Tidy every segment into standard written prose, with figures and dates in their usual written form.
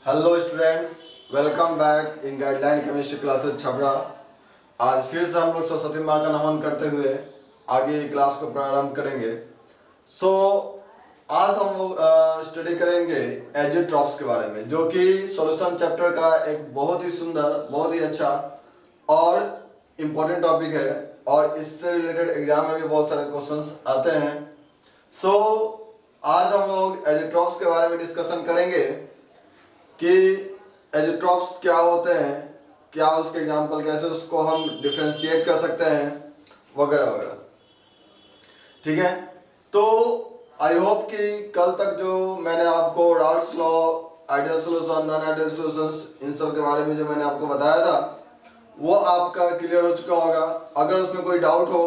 Hello students, welcome back in guideline chemistry classes Chhapra. आज फिर से हम लोग सरस्वती माँ का नमन करते हुए आगे क्लास को प्रारंभ करेंगे। आज हम लोग स्टडी करेंगे एजिट्रॉप्स के बारे में, जो कि सॉल्यूशन चैप्टर का एक बहुत ही सुंदर, बहुत ही अच्छा और इम्पोर्टेंट टॉपिक है और इससे रिलेटेड एग्जाम में भी बहुत सारे क्वेश्चंस आते हैं। आज हम लोग एजिट्रॉप्स के बारे में डिस्कशन करेंगे कि एजिट्रॉप्स क्या होते हैं, क्या उसके एग्जाम्पल, कैसे उसको हम डिफ्रेंशिएट कर सकते हैं, वगैरह वगैरह। ठीक है, तो आई होप कि कल तक जो मैंने आपको Raoult's law, ideal solution, non ideal solutions, इन सब के बारे में जो मैंने आपको बताया था वो आपका क्लियर हो चुका होगा। अगर उसमें कोई डाउट हो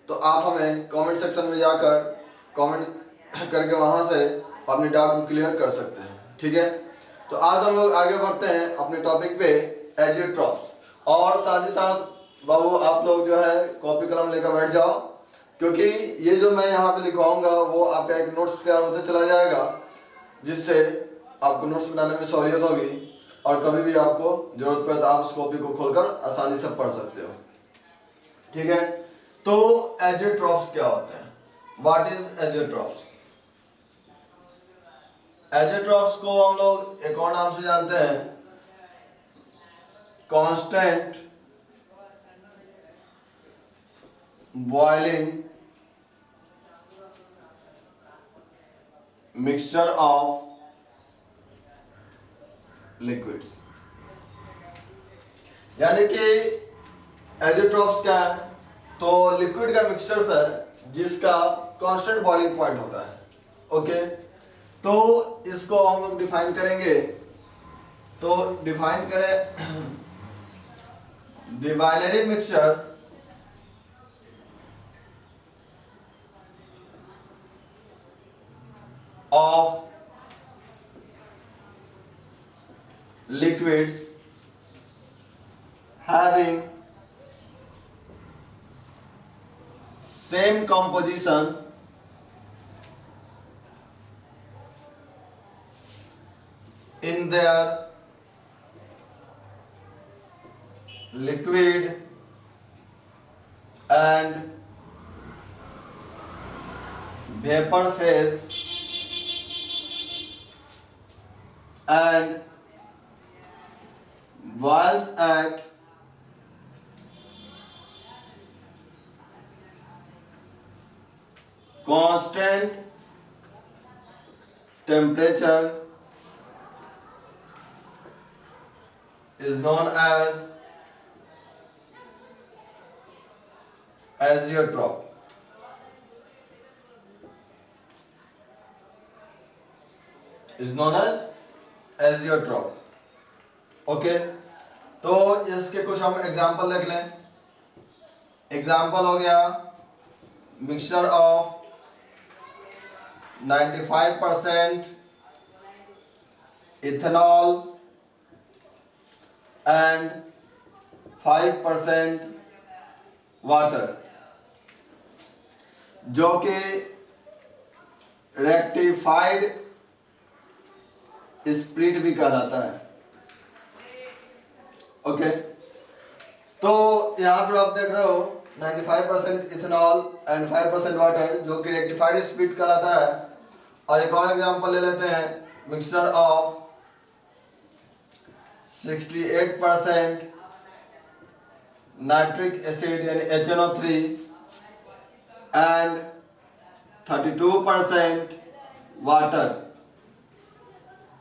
तो आप हमें कमेंट सेक्शन में जाकर कमेंट करके वहां से अपने डाउट को क्लियर कर सकते हैं। ठीक है, तो आज हम लोग आगे बढ़ते हैं अपने टॉपिक पे, एजिट्रॉप्स। और साथ ही साथ बाबू आप लोग जो है कॉपी कलम लेकर बैठ जाओ, क्योंकि ये जो मैं यहाँ पे लिखवाऊंगा वो आपका एक नोट्स तैयार होते चला जाएगा, जिससे आपको नोट्स बनाने में सहूलियत होगी और कभी भी आपको जरूरत पड़े तो आप उस कॉपी को खोलकर आसानी से पढ़ सकते हो। ठीक है, तो एजिट्रॉप्स क्या होते हैं? What is एजिट्रॉप्स? एजिट्रॉप्स को हम लोग एक और नाम से जानते हैं, constant boiling mixture of liquids. यानी कि एजिट्रॉप्स क्या है? तो लिक्विड का मिक्सचर है जिसका कांस्टेंट बॉइलिंग पॉइंट होता है। ओके, तो इसको हम लोग डिफाइन करेंगे। तो डिफाइन करें the binary mixture of liquids having same composition in their liquid and vapor phase and boils at constant temperature is known as azeotrope. Is known as azeotrope. Okay, तो इसके कुछ हम एग्जांपल देख लें। Example हो गया mixture of 95% ethanol and 5% water, जो कि रेक्टिफाइड स्प्लिट भी कहलाता है। ओके, तो यहां पर आप देख रहे हो 95% इथेनॉल एंड 5% वाटर, जो कि रेक्टिफाइड स्प्लिट कहलाता है। और एक और एग्जांपल ले लेते हैं, मिक्सचर ऑफ 68% नाइट्रिक एसिड यानी HNO3 एंड 32% वाटर।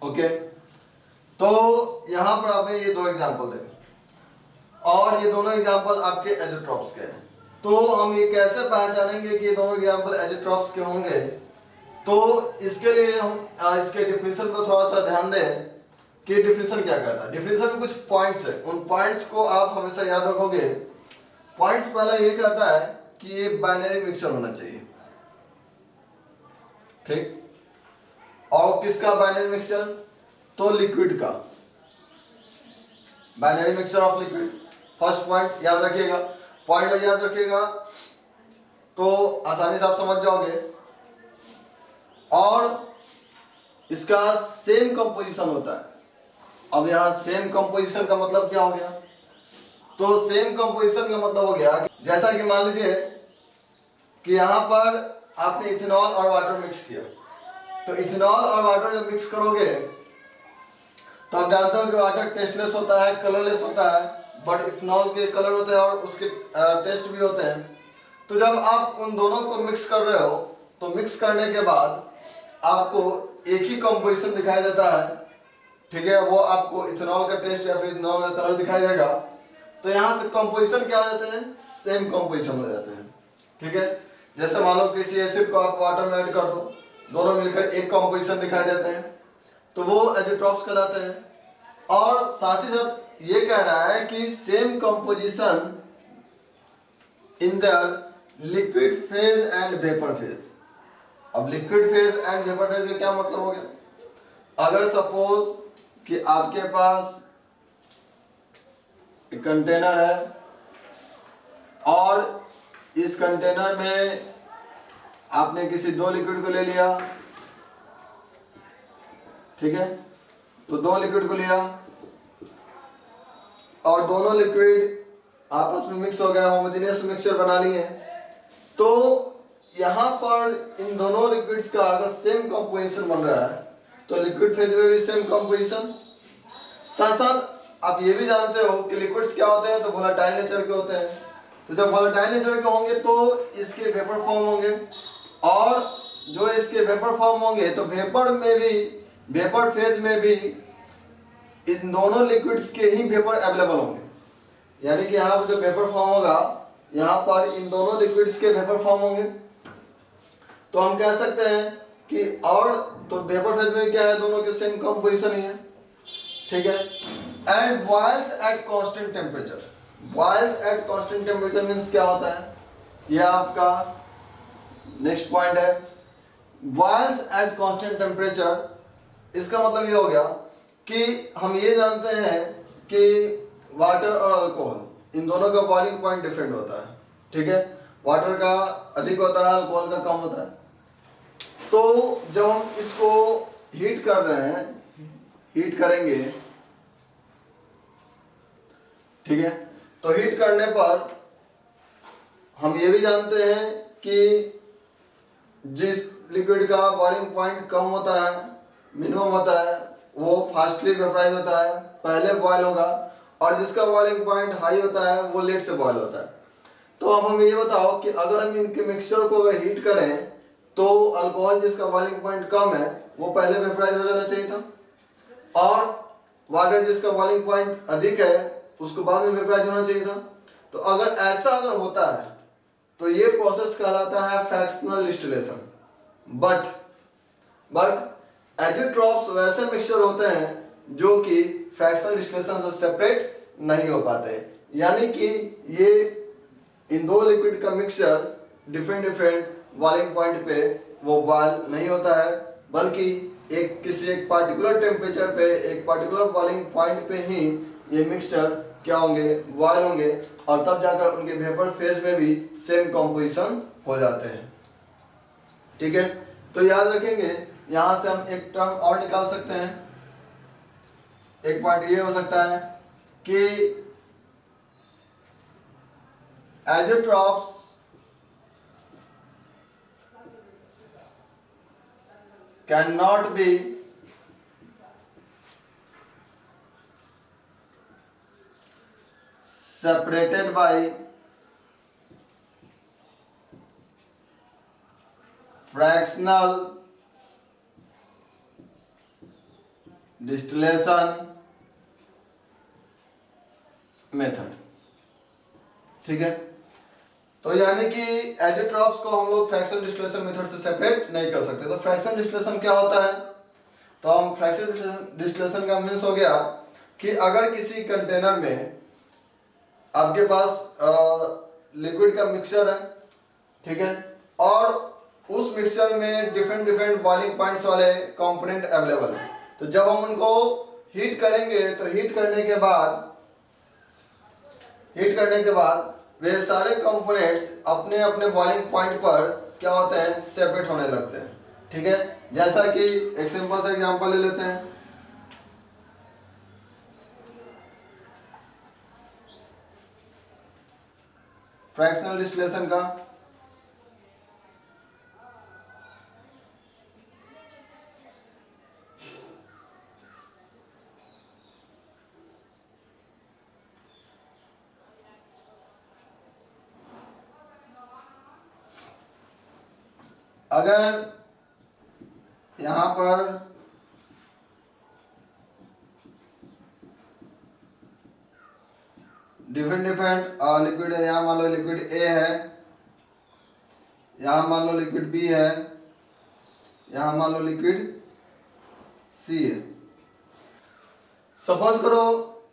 ओके, तो यहां पर आपने ये दो एग्जांपल देखे और ये दोनों एग्जांपल आपके एजिट्रॉप्स के हैं। तो हम ये कैसे पहचानेंगे कि ये दोनों एग्जांपल एजिट्रॉप्स के होंगे? तो इसके लिए हम इसके डिफिनेशन पर थोड़ा सा ध्यान दें कि डिफिनेशन क्या कहता है। डिफिनेशन में कुछ पॉइंट्स है, उन पॉइंट्स को आप हमेशा याद रखोगे। पॉइंट्स पहला ये कहता है कि ये बाइनरी मिक्सचर होना चाहिए। ठीक, और किसका बाइनरी मिक्सचर? तो लिक्विड का binary mixture of liquid. First point याद रखिएगा, पॉइंट याद रखिएगा तो आसानी से आप समझ जाओगे। और इसका सेम कंपोजिशन होता है, अब यहाँ सेम कंपोजिशन का मतलब क्या हो गया? तो सेम कंपोजिशन का मतलब हो गया जैसा कि मान लीजिए कि यहाँ पर आपने इथेनॉल और वाटर मिक्स किया, तो इथेनॉल और वाटर जब मिक्स करोगे तो आप जानते हो कि वाटर टेस्टलेस होता है, कलरलेस होता है, बट इथेनॉल के कलर होते हैं और उसके टेस्ट भी होते हैं। तो जब आप उन दोनों को मिक्स कर रहे हो तो मिक्स करने के बाद आपको एक ही कंपोजिशन दिखाई देता है, ठीक है, वो आपको इथेनॉल का टेस्ट या फिर इथेनॉल का कलर दिखाई देगा। तो यहाँ से कंपोजिशन क्या हो जाते हैं? सेम कंपोजिशन हो जाते हैं, ठीक है। जैसे मान लो किसी एसिड को आप वाटर में ऐड कर दो, दोनों मिलकर एक कंपोजिशन दिखाई देते हैं, तो वो एजिट्रॉप्स कहलाते हैं। और साथ ही साथ ये कह रहा है कि same composition in their liquid phase and vapour phase. अब liquid phase and vapour phase का क्या मतलब हो गया? अगर सपोज कि आपके पास एक कंटेनर है और इस कंटेनर में आपने किसी दो लिक्विड को ले लिया, ठीक है, तो दो लिक्विड को लिया और दोनों लिक्विड आपस में मिक्स हो गए, होमोजेनियस मिक्सचर बना लिए। तो यहाँ पर इन दोनों लिक्विड्स का अगर सेम कंपोजिशन बन रहा है तो लिक्विड फेज में भी सेम कंपोजिशन। साथ साथ आप ये भी जानते हो कि लिक्विड्स क्या होते हैं? तो वोलेटाइल नेचर के होते हैं। तो जब वोलेटाइल नेचर के होंगे तो इसके वेपर फॉर्म होंगे, और जो इसके वेपर फॉर्म होंगे तो वेपर में भी, वेपर फेज में भी इन दोनों लिक्विड्स के ही वेपर अवेलेबल होंगे। यानी कि यहाँ पर जो वेपर फॉर्म होगा, यहाँ पर इन दोनों लिक्विड्स के वेपर फॉर्म होंगे। तो हम कह सकते हैं कि, और तो वेपर फेज में क्या है? दोनों के सेम कंपोजिशन ही है, ठीक है। And boils at constant temperature. Boils at constant temperature means क्या होता है? यह आपका नेक्स्ट पॉइंट है। बॉयल्स एट कांस्टेंट टेम्परेचर, इसका मतलब ये हो गया कि हम ये जानते हैं कि वाटर और अल्कोहल इन दोनों का बॉइलिंग पॉइंट डिफरेंट होता है, ठीक है। वाटर का अधिक होता है, अल्कोहल का कम होता है। तो जब हम इसको हीट कर रहे हैं, हीट करेंगे, ठीक है, तो हीट करने पर हम ये भी जानते हैं कि जिस लिक्विड का बॉइलिंग पॉइंट कम होता है, मिनिमम होता है, वो फास्टली वेपराइज होता है, पहले बॉयल होगा, और जिसका बॉइलिंग पॉइंट हाई होता है वो लेट से बॉयल होता है। तो अब हम ये बताओ कि अगर हम इनके मिक्सचर को अगर हीट करें तो अल्कोहल जिसका बॉइलिंग पॉइंट कम है वो पहले वेपराइज हो जाना चाहिए था, और वाटर जिसका बॉइलिंग पॉइंट अधिक है उसको बाद में वेपराइज होना चाहिए था। तो अगर ऐसा अगर होता है तो ये प्रोसेस कहलाता है फ्रैक्शनल डिस्टिलेशन। बट एजिट्रॉप्स वैसे मिक्सचर होते हैं जो कि फ्रैक्शनल डिस्टिलेशन से सेपरेट नहीं हो पाते, यानी कि ये इन दो लिक्विड का मिक्सचर डिफरेंट बॉइलिंग पॉइंट पे वो बॉयल नहीं होता है, बल्कि किसी एक पार्टिकुलर टेम्परेचर पे, एक पार्टिकुलर बॉइलिंग पॉइंट पे ही ये मिक्सचर क्या होंगे? बॉयल होंगे, और तब जाकर उनके वेपर फेज में भी सेम कंपोजिशन हो जाते हैं, ठीक है। तो याद रखेंगे, यहां से हम एक टर्म और निकाल सकते हैं। एक पॉइंट ये हो सकता है कि azeotropes can not be separated by fractional distillation method, ठीक है। तो यानी कि एजिट्रॉप्स को हम लोग फ्रैक्शनल डिस्टिलेशन मेथड से सेपरेट नहीं कर सकते। तो फ्रैक्शनल डिस्टिलेशन क्या होता है? तो हम फ्रैक्शनल डिस्टिलेशन का मीन्स हो गया कि अगर किसी कंटेनर में आपके पास लिक्विड का मिक्सचर है, ठीक है, और उस मिक्सचर में डिफरेंट बॉइलिंग पॉइंट्स वाले कंपोनेंट अवेलेबल है। तो जब हम उनको हीट करेंगे तो हीट करने के बाद वे सारे कंपोनेंट्स अपने अपने बॉइलिंग पॉइंट पर क्या होते हैं? सेपरेट होने लगते हैं, ठीक है। जैसा कि एक सिंपल सा एग्जांपल ले लेते हैं। फ्रैक्शनल डिस्टिलेशन का। अगर यहां पर डिफरेंट लिक्विड है, यहां मान लो लिक्विड ए है, यहां मान लो लिक्विड बी है, यहां मान लो लिक्विड सी है। सपोज करो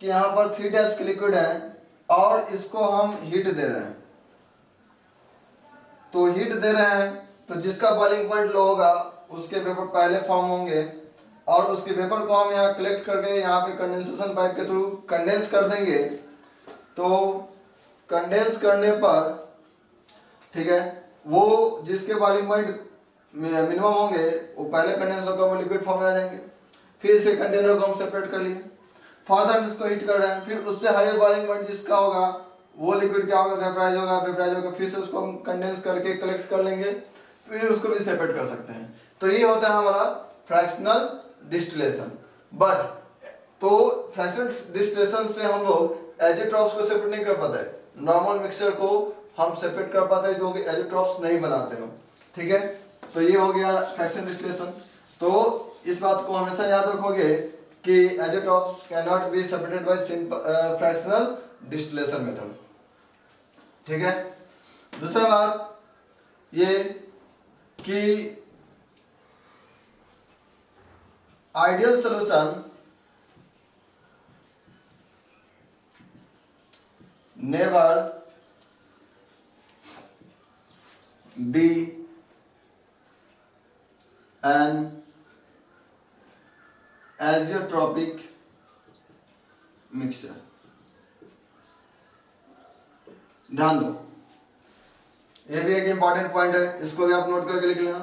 कि यहां पर 3 टाइप्स के लिक्विड है और इसको हम हीट दे रहे हैं। तो हीट दे रहे हैं तो जिसका बॉइलिंग पॉइंट लो होगा उसके वेपर पहले फॉर्म होंगे और उसके वेपर को हम यहाँ कलेक्ट करके यहाँ पे कंडेंसेशन पाइप के थ्रू कंडेंस कर देंगे। तो कंडेंस करने पर ठीक है, वो जिसके बॉइलिंग पॉइंट मिनिमम होंगे वो पहले कंडेंस होकर वो लिक्विड फॉर्म में आ जाएंगे। फिर इसे कंटेनर को हम सेपरेट कर लिए, फर्दर इसको हीट कर रहे हैं, फिर उससे हायर बॉइलिंग पॉइंट जिसका होगा वो लिक्विड क्या होगा, वेपराइज होगा, वेपराइज होकर फिर से उसको हम कंडेंस करके कलेक्ट कर लेंगे, फिर उसको भी सेपरेट कर सकते हैं। तो ये होता है हमारा फ्रैक्शनल डिस्टिलेशन। बट तो फ्रैक्शनल डिस्टिलेशन से हम लोग एजिट्रॉप्स को सेपरेट नहीं कर पाते, नॉर्मल मिक्सचर को हम सेपरेट कर पाते हैं जो कि एजिट्रॉप्स नहीं बनाते हो। ठीक है, तो ये हो गया फ्रैक्शनल डिस्टिलेशन। तो इस बात को हमेशा याद रखोगे कि azeotropes can not be separated by simple fractional distillation method. ठीक है, दूसरा बात ये कि ideal solution never be an azeotropic mixture. ध्यान दो, ये भी एक इंपॉर्टेंट पॉइंट है, इसको भी आप नोट करके लिख लेना।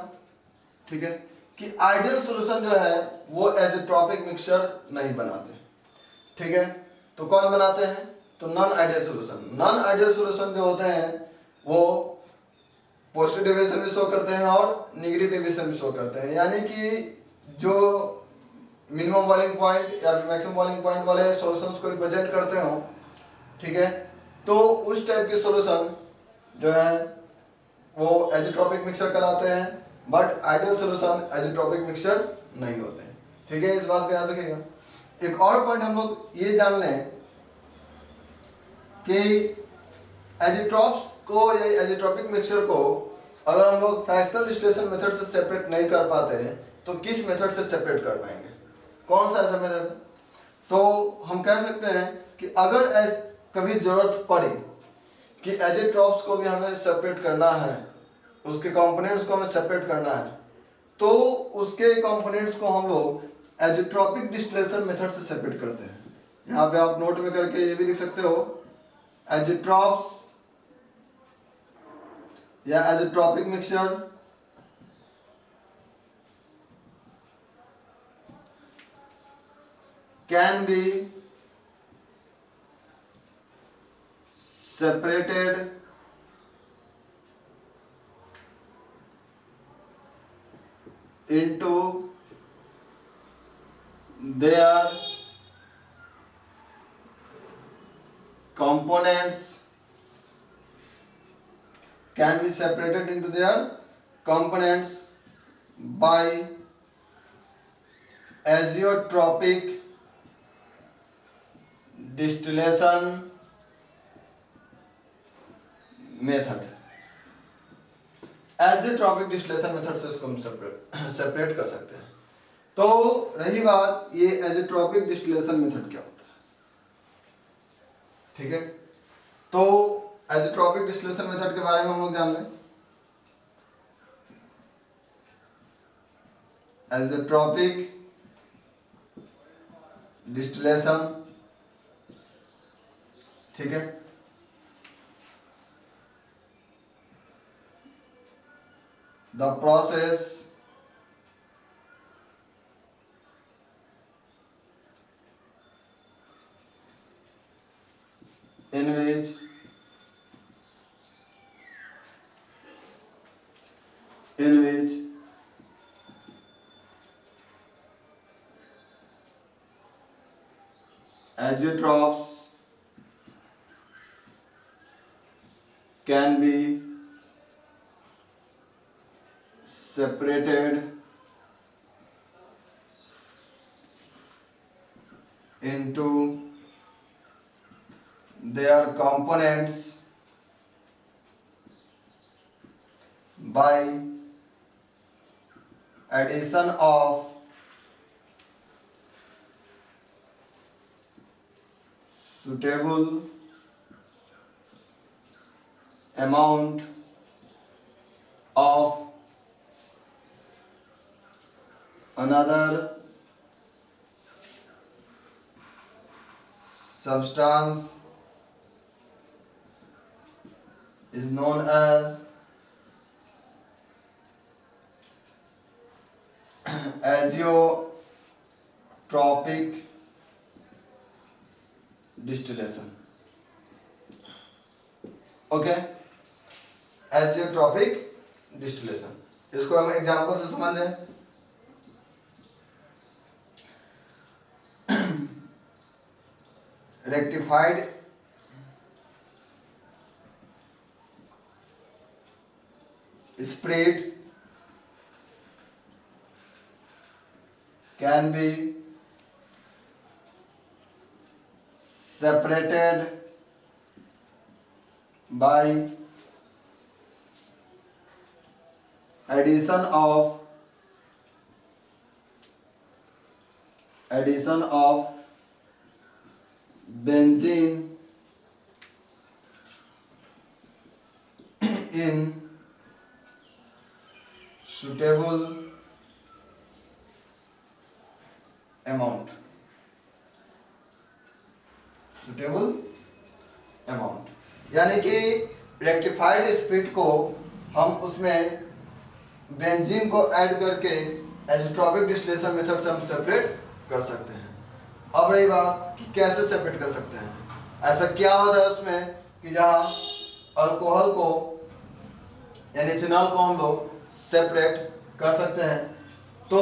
ठीक है, कि आइडियल सॉल्यूशन जो है वो एजियोट्रोपिक मिक्सचर नहीं बनाते। ठीक है, तो कौन बनाते हैं, तो non ideal solution. Non ideal solution जो होते हैं वो पॉजिटिव डेविएशन भी शो करते हैं और नेगेटिव डेविएशन भी शो करते हैं, यानी कि जो मिनिमम बॉइलिंग पॉइंट या मैक्सिमम बॉइलिंग पॉइंट वाले सॉल्यूशंस को रिप्रेजेंट करते हो। ठीक है, तो उस टाइप के सॉल्यूशन जो है वो एजियोट्रोपिक मिक्सचर कहलाते हैं, बट आइडियल सॉल्यूशन एजियोट्रोपिक मिक्सचर नहीं होते हैं। ठीक है, इस बात को याद रखिएगा। एक और पॉइंट हम लोग ये जान लें कि एजिट्रॉप्स को या एजियोट्रोपिक मिक्सचर को अगर हम लोग फ्रैक्शनल डिस्टिलेशन मेथड से सेपरेट नहीं कर पाते हैं तो किस मेथड से सेपरेट कर पाएंगे, कौन सा ऐसा मेथड। तो हम कह सकते हैं कि अगर कभी जरूरत पड़ी कि एजिट्रॉप्स को भी हमें सेपरेट करना है, उसके कंपोनेंट्स को हमें सेपरेट करना है, तो उसके कंपोनेंट्स को हम लोग एजियोट्रोपिक डिस्टिलेशन मेथड से सेपरेट करते हैं। यहाँ पे आप नोट में करके ये भी लिख सकते हो, एजिट्रॉप्स या azeotropic mixture can be separated into their components, can be separated into their components by azeotropic distillation method. Azeotropic distillation method से इसको हम सेपरेट कर सकते हैं। तो रही बात ये एजियोट्रोपिक डिस्टिलेशन मेथड क्या होता है। ठीक है, तो एजियोट्रोपिक डिस्टिलेशन मेथड के बारे में हम लोग जान लें। एजियोट्रोपिक डिस्टिलेशन, ठीक है, the process in which azeotrophs can be separated into their components by addition of suitable amount of another substance is known as azeotropic distillation. Okay, azeotropic distillation, इसको हम एग्जांपल से समझ लें. rectified spirit can be separated by addition of benzene in suitable amount. यानी कि rectified spirit को हम उसमें बेंजीन को ऐड करके एज़ोट्रोपिक डिस्टिलेशन मेथड से हम सेपरेट कर सकते हैं. अब रही बात कि कैसे सेपरेट कर सकते हैं. ऐसा क्या होता है उसमें कि जहाँ अल्कोहल को यानी इथेनॉल को हम लोग सेपरेट कर सकते हैं. तो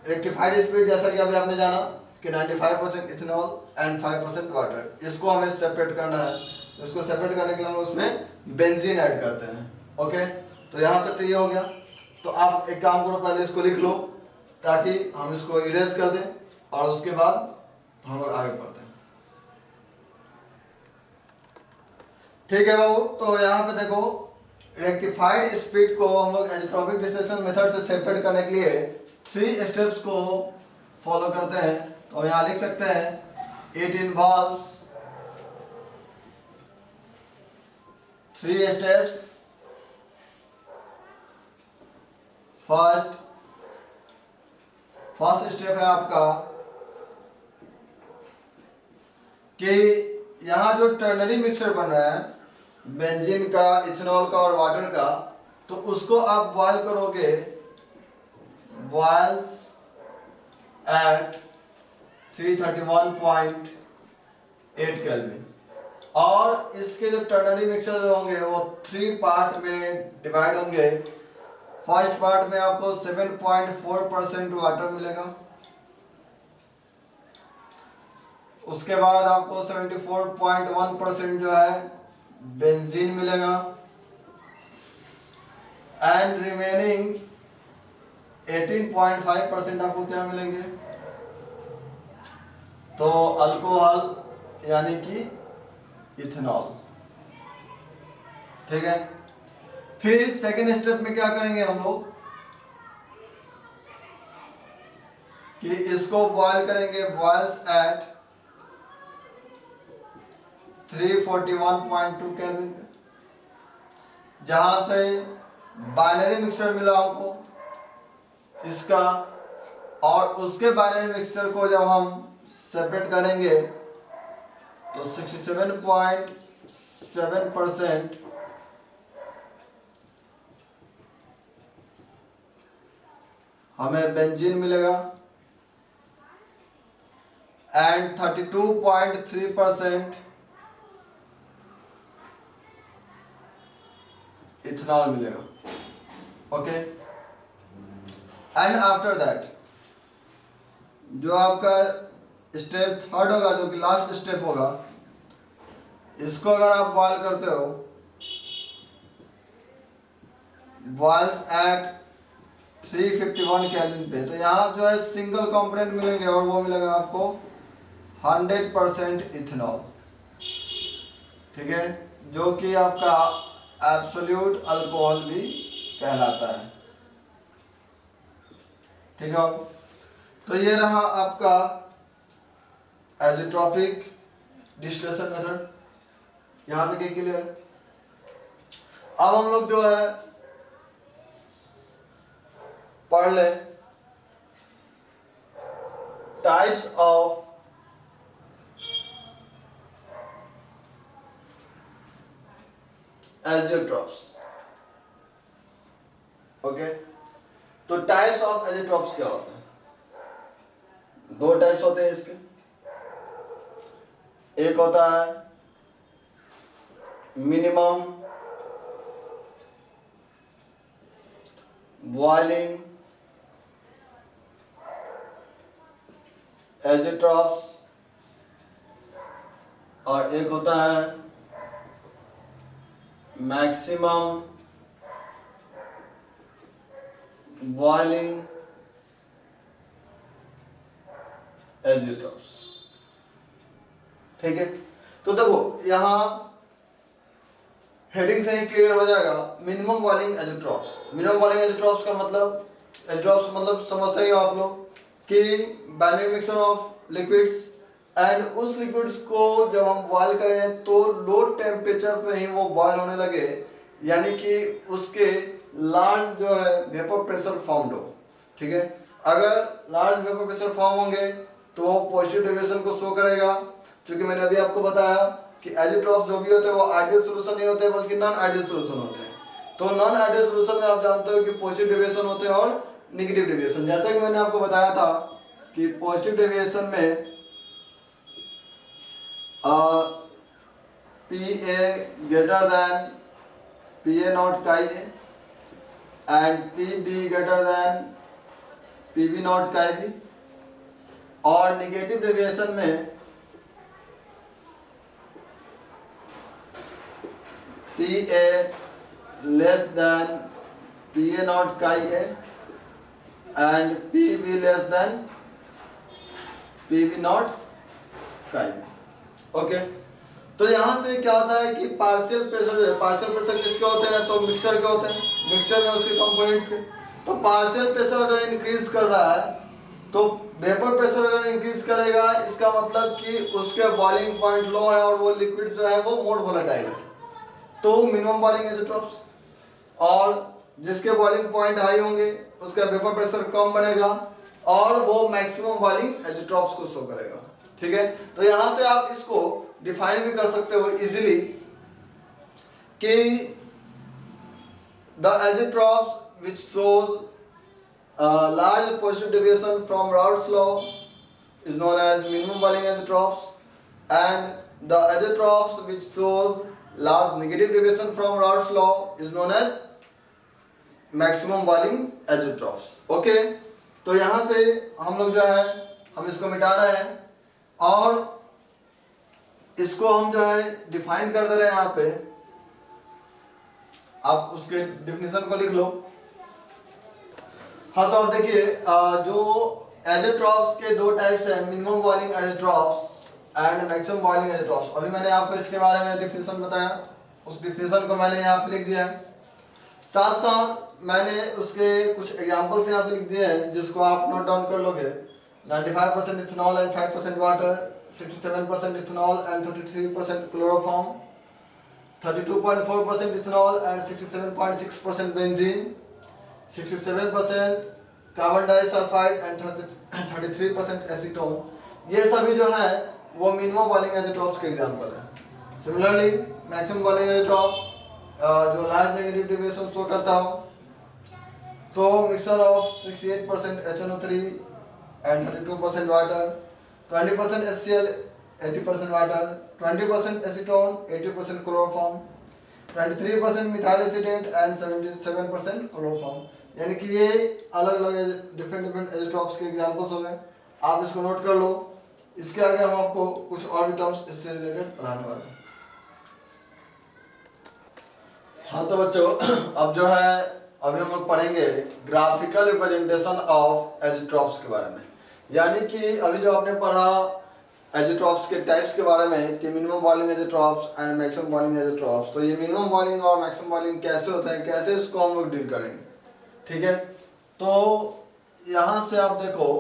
रेक्टिफाइड स्पिरिट जैसा कि अभी आपने जाना कि 95% इथेनॉल एंड 5% वाटर, इसको हमें सेपरेट करना है. इसको सेपरेट करने के लिए हम उसमें बेंजीन ऐड करते हैं. ओके, तो यहाँ तक तो ये हो गया. तो आप एक काम करो, पहले इसको लिख लो ताकि हम इसको इरेज कर दें और उसके बाद हम लोग आगे पढ़ते हैं. ठीक है बाबू. तो यहाँ पे देखो, रेक्टिफाइड स्पिरिट को हम लोग एज़ोट्रोपिक डिस्टिलेशन मेथड से सेपरेट करने के लिए 3 स्टेप्स को फॉलो करते हैं. तो यहाँ लिख सकते हैं, it involves 3 steps. First step है आपका कि यहाँ जो टर्नरी मिक्सचर बन रहा है बेंजीन का, इथेनॉल का और वाटर का, तो उसको आप बॉयल करोगे. Boils at 331.8 kelvin. और इसके जो टर्नरी मिक्सचर होंगे वो 3 पार्ट में डिवाइड होंगे. फर्स्ट पार्ट में आपको 7.4% वाटर मिलेगा. उसके बाद आपको 74.1% जो है बेंजीन मिलेगा. एंड रिमेनिंग 18.5% आपको क्या मिलेंगे, तो अल्कोहल यानी कि इथेनॉल. ठीक है. फिर सेकेंड स्टेप में क्या करेंगे हम लोग कि इसको बॉयल करेंगे. बॉयल्स एट 341.2 केल्विन पे, जहां से बाइनरी मिक्सचर मिला आपको इसका, और उसके बाइनरी मिक्सचर को जब हम सेपरेट करेंगे तो 67.7% हमें बेंजीन मिलेगा एंड 32.3% इथेनॉल मिलेगा. ओके. एंड आफ्टर दैट जो आपका स्टेप थर्ड होगा जो कि लास्ट स्टेप होगा, इसको अगर आप बॉयल करते हो, बॉयल्स एट 351 केल्विन पे, तो यहाँ जो है सिंगल कंपोनेंट मिलेंगे और वो मिलेगा आपको 100% इथेनॉल, ठीक है, जो कि आपका एब्सोल्यूट अल्कोहल भी कहलाता है, ठीक है। तो ये रहा आपका एजिट्रॉपिक डिस्टिलेशन मेथड, यहां तक क्लियर। अब हम लोग जो है पढ़ ले टाइप्स ऑफ एजियोट्रॉप्स। ओके, तो टाइप्स ऑफ एजियोट्रॉप्स क्या होते हैं? दो टाइप्स होते हैं इसके, एक होता है मिनिमम बॉइलिंग एजियोट्रॉप्स और एक होता है मैक्सिमम बॉइलिंग एजियोट्रॉप्स, ठीक है। तो देखो यहां हेडिंग से ही क्लियर हो जाएगा। Minimum boiling azeotropes, minimum boiling azeotropes का मतलब, एजियोट्रॉप्स मतलब समझते ही हो आप लोग कि binary mixture of liquids, and उस लिक्विड्स को जब हम बॉयल करें तो लो टेम्परेचर पे ही वो बॉयल होने लगे, यानी कि उसके लार्ज जो है वेपर प्रेशर फॉर्म हो, ठीक है। अगर लार्ज वेपर प्रेशर फॉर्म होंगे तो वो पॉजिटिव डेविएशन को शो करेगा, क्योंकि मैंने अभी आपको बताया कि एजियोट्रॉप्स जो भी होते हैं वो आइडियल सॉल्यूशन नहीं होते बल्कि नॉन आइडियल सॉल्यूशन होते हैं। तो नॉन आइडियल सॉल्यूशन में आप जानते हो कि पॉजिटिव डेविएशन होते हैं और नेगेटिव डेविएशन। जैसा कि मैंने आपको बताया था कि पॉजिटिव डेविएशन में PA greater than PA naught chi A and PB greater than PB naught chi B, और नेगेटिव डेविएशन में PA less than PA naught chi A and PB less than PB naught chi B, okay. तो यहाँ से क्या होता है कि partial pressure जो है, पार्शियल प्रेशर किसके होते हैं? तो मिक्सचर के होते हैं, मिक्सचर में उसके कंपोनेंट्स के। तो पार्शियल प्रेशर अगर इंक्रीज कर रहा है तो वेपर प्रेशर अगर इंक्रीज करेगा, इसका मतलब कि उसके बॉइलिंग पॉइंट लो है और वो लिक्विड जो है वो मोर वोलेटाइल है, तो मिनिमम बॉइलिंग एजियोट्रॉप्स। और जिसके बॉइलिंग पॉइंट हाई होंगे उसका वेपर प्रेशर कम बनेगा और वो मैक्सिमम बॉइलिंग एजियोट्रॉप्स को शो करेगा, ठीक है। तो यहां से आप इसको डिफाइन भी कर सकते हो इजीली कि the azeotropes which shows large positive deviation from Raoult's law is known as minimum boiling ezetrophs, and the ezetrophs which shows large negative deviation from Raoult's law is known as maximum boiling ezetrophs, okay। तो यहाँ से हम लोग जो है हम इसको मिटा रहे हैं और इसको हम जो है डिफाइन कर दे रहे हैं। यहाँ पे आप उसके डिफिनेशन को लिख लो। हाँ, तो देखिए जो एजियोट्रॉप्स के दो टाइप्स हैं, minimum boiling azeotropes and maximum boiling azeotropes. अभी मैंने आपको इसके बारे में डिफिनेशन बताया, उस डिफिनेशन को मैंने यहाँ पे लिख दिया है। साथ साथ मैंने उसके कुछ एग्जांपल्स यहाँ पे लिख दिए हैं जिसको आप नोट डाउन कर लोगे। 95% ethanol and 5% water, 67% ethanol and 33% chloroform, 32.4% ethanol and 67.6% benzene, 67% carbon disulphide and 33% acetone. ये सभी जो है वो मिनिमम बॉइलिंग एजियोट्रॉप्स के एग्जांपल है। सिमिलरली मैक्सिमम बॉइलिंग एजियोट्रॉप्स जो लार्ज नेगेटिव डेविएशन शो करता हो, तो mixture of 68% HNO3 and 32% water, 20% HCl, 80% water, 20% acetone, 80% chloroform, 23% methyl acetate and 77% chloroform. यानी कि ये अलग अलग डिफरेंट डिफरेंट एजियोट्रॉप्स के एग्जांपल्स हो गए। आप इसको नोट कर लो इसके आगे हम आपको कुछ और भी टर्म्स इससे रिलेटेड पढ़ाने वाले हैं। हाँ तो बच्चों अब जो है अभी हम लोग पढ़ेंगे ग्राफिकल रिप्रेजेंटेशन ऑफ एजिट्रॉप्स के बारे में। यानी कि अभी जो आपने पढ़ा एजिट्रॉप्स के टाइप्स के बारे में कि minimum volume azeotropes and maximum volume azeotropes, तो ये मिनिमम वॉल्यूम और मैक्सिमम वॉल्यूम कैसे होता है, कैसे इसको हम लोग डील करेंगे, ठीक है। तो यहाँ से आप देखो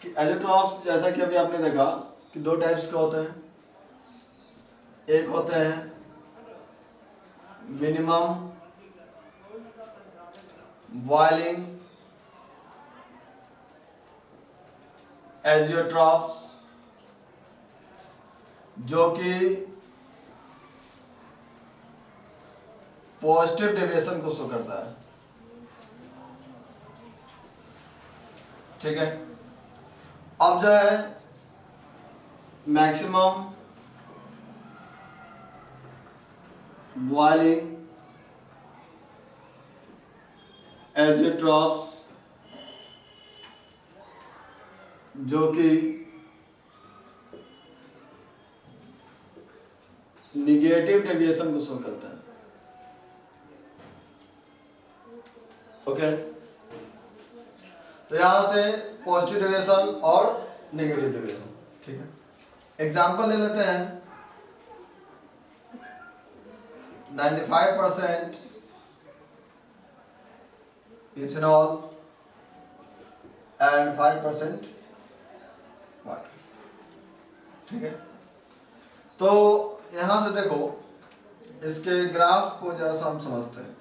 कि एजिट्रॉप्स जैसा कि अभी आपने देखा कि दो टाइप्स के होते हैं। एक होते हैं मिनिमम वॉल्यूम एजियोट्रॉप्स जो कि पॉजिटिव डेविएशन को शो करता है, ठीक है। अब जो है मैक्सिमम वॉल्यूम एजियोट्रॉप्स जो कि निगेटिव डेविएशन को शो करता है, ओके। तो यहां से पॉजिटिव डेविएशन और नेगेटिव डेविएशन, ठीक है। एग्जांपल ले लेते हैं 95% इथेनॉल एंड 5% वाटर, ठीक है। तो यहां से देखो इसके ग्राफ को जरा सा हम समझते हैं।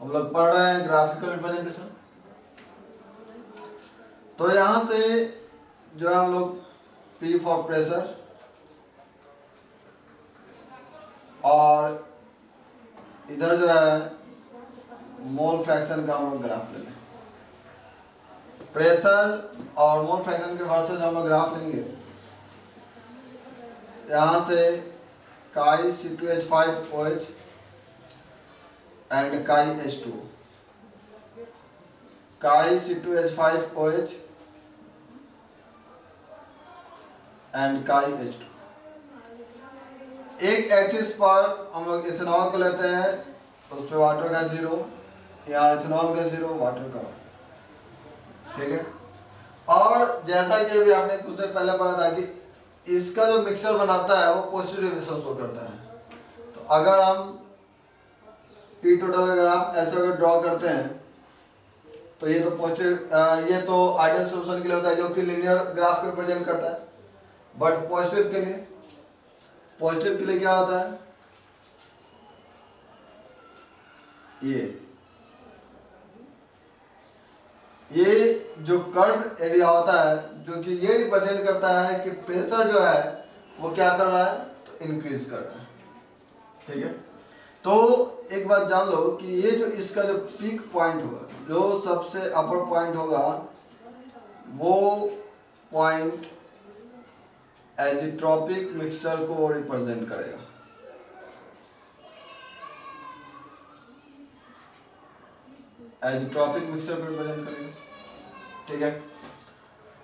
हम लोग पढ़ रहे हैं ग्राफिकल रिप्रेजेंटेशन। तो यहां से जो है हम लोग P फॉर प्रेशर और इधर जो है मोल फ्रैक्शन का हम लोग ग्राफ ले लें। प्रेशर और मोल फ्रैक्शन के वर्सेस हम लोग ग्राफ लेंगे। यहां से काई C2H5OH एंड काई H2, काई C2H5OH एंड काई H2। एक एक्सिस पर हम लोग इथेनॉल को लेते हैं, उस पर वाटर का 0, यहाँ इथेनॉल का 0, वाटर का 1, ठीक है। और जैसा कि अभी आपने कुछ देर पहले पढ़ा था कि इसका जो मिक्सचर बनाता है वो पॉजिटिव डेविएशन शो करता है। तो अगर हम पी टोटल का ग्राफ ऐसे अगर ड्रॉ करते हैं तो ये तो पॉजिटिव, ये तो आइडियल सॉल्यूशन के लिए होता है जो कि लीनियर ग्राफ को रिप्रेजेंट करता है। बट पॉजिटिव के लिए क्या होता है, ये जो कर्व एरिया होता है जो कि ये रिप्रेजेंट करता है कि प्रेशर जो है वो क्या कर रहा है, तो इंक्रीज कर रहा है, ठीक है। तो एक बात जान लो कि ये जो इसका जो पीक पॉइंट होगा, जो सबसे अपर पॉइंट होगा, वो पॉइंट एजिट्रॉपिक मिक्सचर को रिप्रेजेंट करेगा। एजिट्रॉपिक मिक्सचर को रिप्रेजेंट करेगा, ठीक है।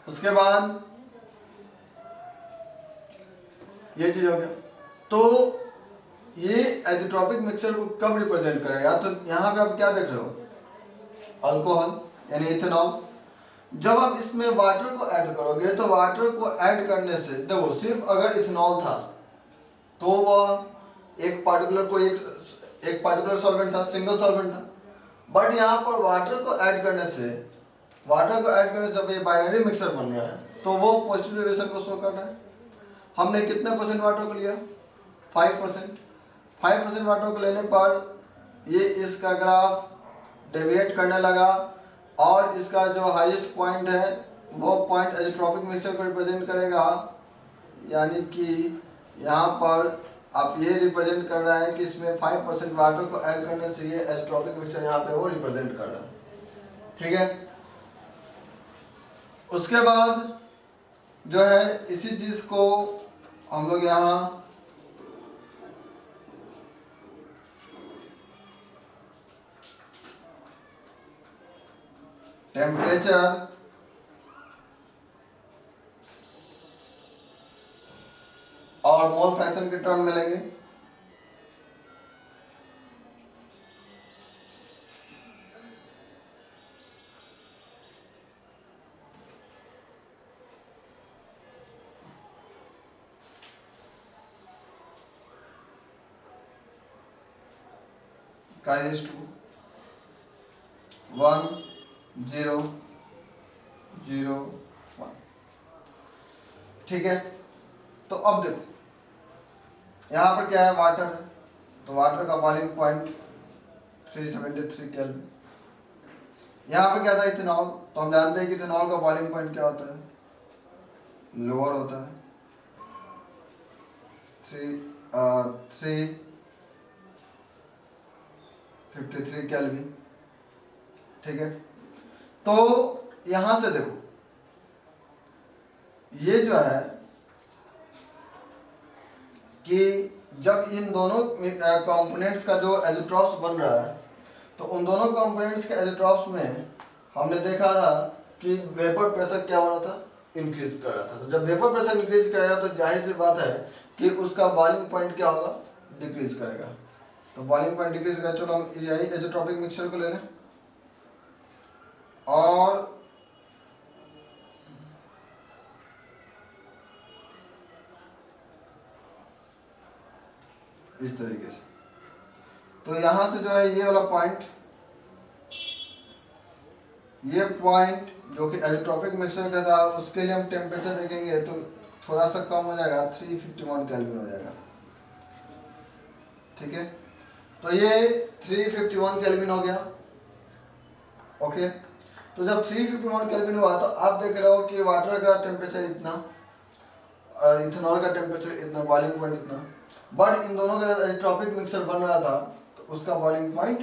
उसके बाद ये चीज हो गया। तो ये एजिट्रॉपिक मिक्सचर को कब रिप्रेजेंट करेगा, तो यहाँ पे आप क्या देख रहे हो, अल्कोहल यानी इथेनॉल। जब आप इसमें वाटर को ऐड करोगे तो वाटर को ऐड करने से देखो, सिर्फ अगर इथेनॉल था तो वह एक पार्टिकुलर सॉल्वेंट था, सिंगल सॉल्वेंट था। बट यहाँ पर वाटर को ऐड करने से जब ये बाइनरी मिक्सचर बन रहा है तो वो पॉजिटिव डेविएशन को शो कर रहा है। हमने कितने परसेंट वाटर को लिया, 5%। 5% वाटर को लेने पर ये इसका ग्राफ डेविएट करने लगा और इसका जो हाईएस्ट पॉइंट है वो पॉइंट एजिट्रॉपिक मिक्सचर को रिप्रेजेंट करेगा। यानी कि यहाँ पर आप ये रिप्रेजेंट कर रहे हैं कि इसमें 5% वाटर को ऐड करने से ये एजिट्रॉपिक मिक्सचर यहाँ पे वो रिप्रेजेंट कर रहा है, ठीक है। उसके बाद जो है इसी चीज को हम लोग यहाँ टेम्परेचर फ्रैक्शन के टर्म मिलेंगे। काइज टू 1 0 0 1। ठीक है, तो अब देखो यहाँ पर क्या है, वाटर है, तो वाटर का बॉइलिंग पॉइंट 373 केल्विन। यहाँ पे क्या था, इथेनॉल, तो हम जानते हैं कि इथेनॉल का बॉइलिंग पॉइंट क्या होता है, लोअर होता है, 353 केल्विन। ठीक है, तो यहां से देखो ये जो है कि जब इन दोनों कंपोनेंट्स का जो एज़ोट्रॉप्स बन रहा है, तो उन दोनों कंपोनेंट्स के एज़ोट्रॉप्स में हमने देखा था कि वेपर प्रेशर क्या हो रहा था, इंक्रीज कर रहा था। तो जब वेपर प्रेशर इंक्रीज करेगा तो जाहिर सी बात है कि उसका बॉइलिंग पॉइंट क्या होगा, डिक्रीज करेगा। तो बॉइलिंग पॉइंट डिक्रीज करेगा। चलो हम यही एज़ोट्रॉपिक मिक्सचर को ले लें और इस तरीके से, तो यहां से जो है ये वाला पॉइंट, ये पॉइंट जो कि एज़ोट्रॉपिक मिक्सचर का था, उसके लिए हम टेम्परेचर देखेंगे तो थोड़ा सा कम हो जाएगा, 351 केल्विन हो जाएगा। ठीक है, तो ये 351 केल्विन हो गया। ओके, तो जब 351 केल्विन हुआ तो आप देख रहे हो कि वाटर का टेम्परेचर इतना, इथेनॉल का टेम्परेचर इतना, बॉइलिंग पॉइंट इतना, बट इन दोनों का एज़ोट्रॉपिक मिक्सचर बन रहा था तो उसका बॉइलिंग पॉइंट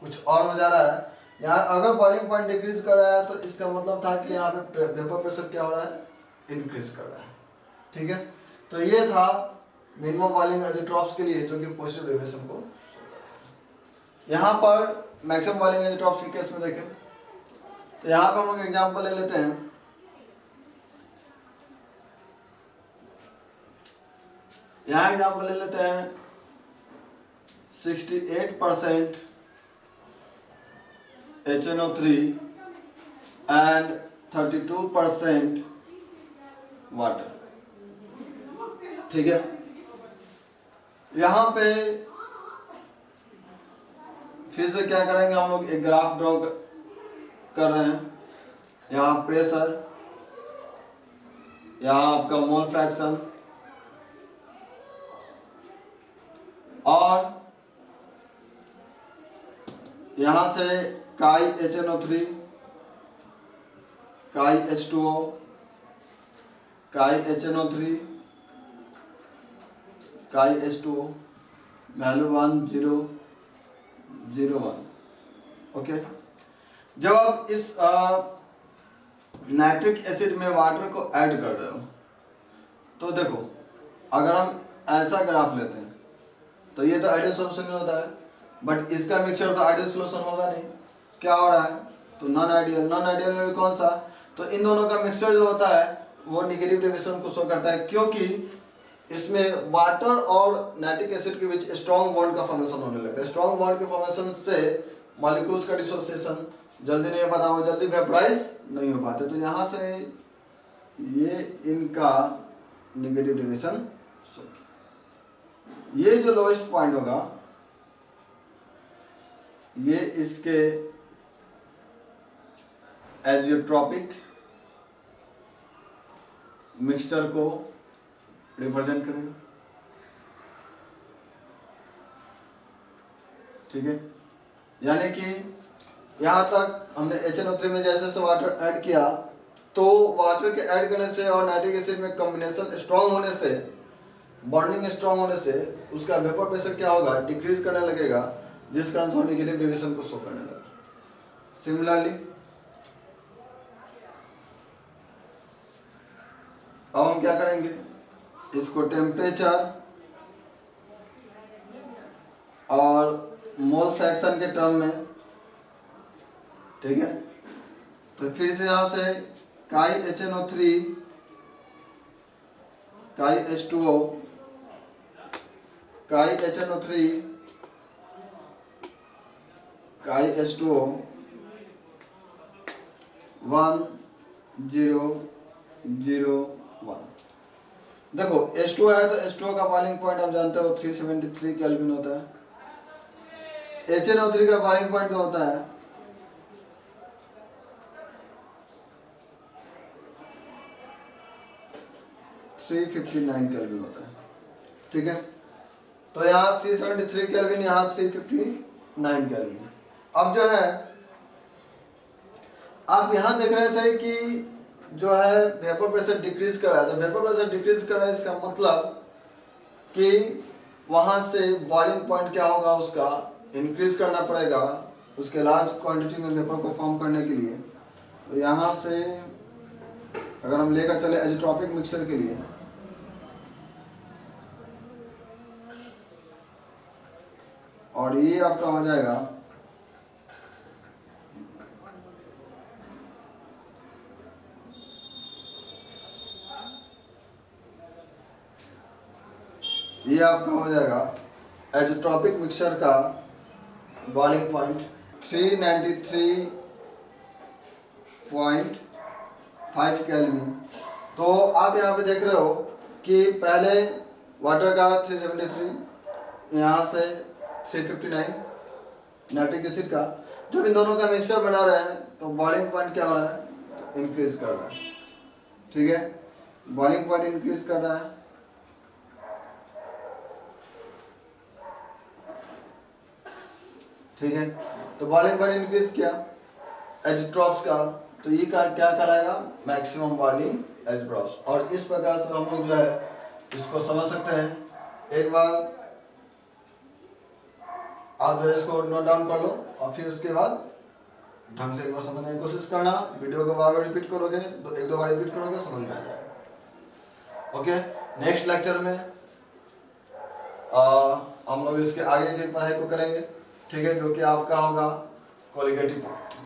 कुछ और हो जा रहा है। यहाँ अगर बॉइलिंग पॉइंट डिक्रीज कर रहा है तो इसका मतलब था कि यहाँ पे वेपर प्रेशर क्या हो रहा है, इंक्रीज कर रहा है। ठीक है, तो ये था मिनिमम बॉइलिंग एज़ोट्रॉप्स के लिए, जो कि पॉजिटिव डेविएशन को। यहाँ पर मैक्सिमम बॉइलिंग एज़ोट्रॉप्स के केस में देखें तो यहाँ पर हम लोग एग्जाम्पल ले लेते हैं। यहाँ एग्जाम्पल ले लेते हैं 68% HNO3 and 32% वाटर। ठीक है, यहाँ पे फिर से क्या करेंगे, हम लोग एक ग्राफ ड्रॉ कर रहे हैं। यहाँ प्रेशर, यहाँ आपका मोल फ्रैक्शन, और यहां से काई HNO3, काई H2O, काई HNO3, काई H2O, वैल्यू 1 0 0 1। ओके, जब आप इस नाइट्रिक एसिड में वाटर को ऐड कर रहे हो तो देखो, अगर हम ऐसा ग्राफ लेते हैं तो ये तो आइडियल सॉल्यूशन होता है, बट इसका मिक्सचर तो आइडियल सॉल्यूशन होगा नहीं। क्या हो रहा है, तो नॉन आइडियल। नॉन आइडियल में भी कौन सा, तो इन दोनों का मिक्सचर जो होता है वो नेगेटिव डेविएशन को शो करता है, क्योंकि इसमें वाटर और नाइट्रिक एसिड के बीच स्ट्रॉन्ग बॉन्ड का फॉर्मेशन होने लगता है। स्ट्रॉन्ग बॉन्ड के फॉर्मेशन से मॉलिक्यूल्स का डिसोसिएशन जल्दी नहीं हो पाता, वो जल्दी वेपराइज नहीं हो पाते। तो यहाँ से ये इनका नेगेटिव डेविएशन, ये जो लोएस्ट पॉइंट होगा ये इसके एजियोट्रॉपिक मिक्सचर को रिप्रेजेंट करेगा। ठीक है, यानी कि यहां तक हमने HNO3 में जैसे से वाटर ऐड किया, तो वाटर के ऐड करने से और नाइट्रिक एसिड में कॉम्बिनेशन स्ट्रांग होने से, बॉन्डिंग स्ट्रांग होने से उसका वेपर प्रेशर क्या होगा, डिक्रीज करने लगेगा, जिस कारण से नेगेटिव डेविएशन को शो करने लगेगा। सिमिलरली अब हम क्या करेंगे, इसको टेम्परेचर और मोल फ्रैक्शन के टर्म में, ठीक है, तो फिर से यहां से काई HNO3, काई H2O काई HNO3 काई H2O 1 0 0 1। देखो H2O है तो H2O का बॉइलिंग पॉइंट आप जानते हो 373 केल्विन होता है। HNO3 का बॉइलिंग पॉइंट क्या होता है? 359 केल्विन होता है। ठीक है, तो यहाँ 373 केल्विन, यहाँ 359 केल्विन। अब जो है आप यहाँ देख रहे थे कि जो है वेपर प्रेशर डिक्रीज कर रहा है, तो वेपर प्रेशर डिक्रीज कर रहा है इसका मतलब कि वहां से बॉइलिंग पॉइंट क्या होगा, उसका इंक्रीज करना पड़ेगा उसके लार्ज क्वांटिटी में वेपर को फॉर्म करने के लिए। तो यहाँ से अगर हम लेकर चले एजिट्रॉपिक मिक्सचर के लिए, और ये आपका हो जाएगा ये आपका हो जाएगा एजिट्रॉपिक मिक्सचर का बॉइलिंग पॉइंट 393.5 केल्विन। तो आप यहाँ पे देख रहे हो कि पहले वाटर का 373, यहाँ से 359 नाइट्रिक एसिड का, जब इन दोनों का मिक्सचर बना रहे हैं तो बॉइलिंग पॉइंट क्या हो रहा है, तो इंक्रीज कर रहा है। ठीक है, बॉइलिंग पॉइंट इंक्रीज कर रहा है। ठीक है, तो बॉइलिंग पॉइंट इंक्रीज किया एजिट्रॉप्स का, तो ये क्या कहलाएगा, मैक्सिमम बॉइलिंग एजिट्रॉप्स। और इस प्रकार से हम लोग जो है इसको समझ सकते हैं। एक बार आप जो है इसको नोट डाउन कर लो और फिर उसके बाद ढंग से एक बार समझने की कोशिश करना। वीडियो को बार बार रिपीट करोगे, तो एक दो बार रिपीट करोगे, समझ में आ जाएगा। ओके, नेक्स्ट लेक्चर में हम लोग इसके आगे की पढ़ाई को करेंगे। ठीक है, जो कि आपका होगा कोलिगेटिव प्रॉपर्टी।